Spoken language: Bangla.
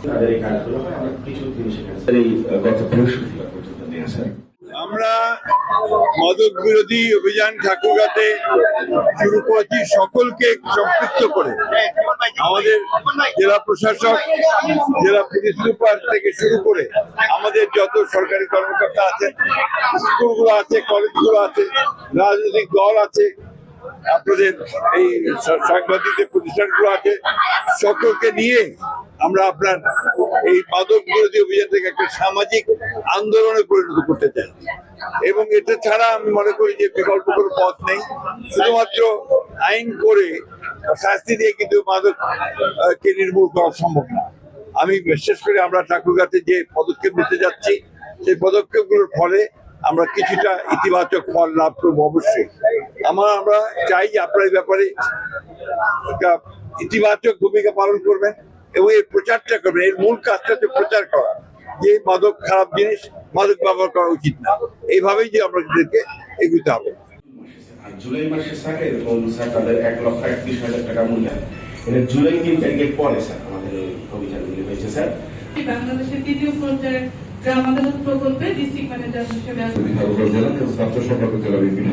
তাদের এই কাজগুলো হয়। আমরা কিছু জিনিস এই গত বৃহস্পতিবার পর্যন্ত নিয়ে স্যার আমরা মাদক বিরোধী অভিযান ঠাকুরগাঁতে শুরু করেছি সকলকে সম্পৃক্ত করে। আমাদের জেলা প্রশাসক, জেলা পুলিশ সুপার থেকে শুরু করে আমাদের যত সরকারি কর্মকর্তা আছেন, স্কুলগুলো আছে, কলেজগুলো আছে, রাজনৈতিক দল আছে, আপনাদের এই সাংবাদিকদের প্রতিষ্ঠানগুলো আছে, সকলকে নিয়ে আমরা আপনার এই মাদক বিরোধী অভিযান থেকে একটা সামাজিক আন্দোলনে পরিণত করতে চাই। এবং এটা ছাড়া আমি মনে করি যে বিকল্প কোনো পথ নেই। শুধুমাত্র আইন করে শাস্তি দিয়ে কিন্তু মাদককে নির্মূল করা সম্ভব না। আমি বিশেষ করে আমরা ঠাকুরগাঁতে যে পদক্ষেপ নিতে যাচ্ছি, সেই পদক্ষেপগুলোর ফলে আমরা কিছুটা ইতিবাচক ফল লাভ করবো অবশ্যই। আমরা চাই যে আপনার এই ব্যাপারে একটা ইতিবাচক ভূমিকা পালন করবেন এবং এর প্রচারটা করবেন। এর মূল কাজটা হচ্ছে প্রচার করা যে মাদক খারাপ জিনিস, মাদক ব্যবহার করা উচিত না। এইভাবেই যে আমাদেরকে এগোতে হবে। জুলাই মাসে স্যার এরকম স্যার তাদের 1,31,000 টাকা মূল্য, এটা জুলাই 3 তারিখের পরে স্যার আমাদের এই অভিযানগুলি হয়েছে স্যার। বাংলাদেশের তৃতীয় পর্যায়ের গ্রাম আদালত প্রকল্পে ডিস্ট্রিক্ট ম্যানেজার হিসেবে জেলা ছাত্র সংগঠন জেলা বিএনপি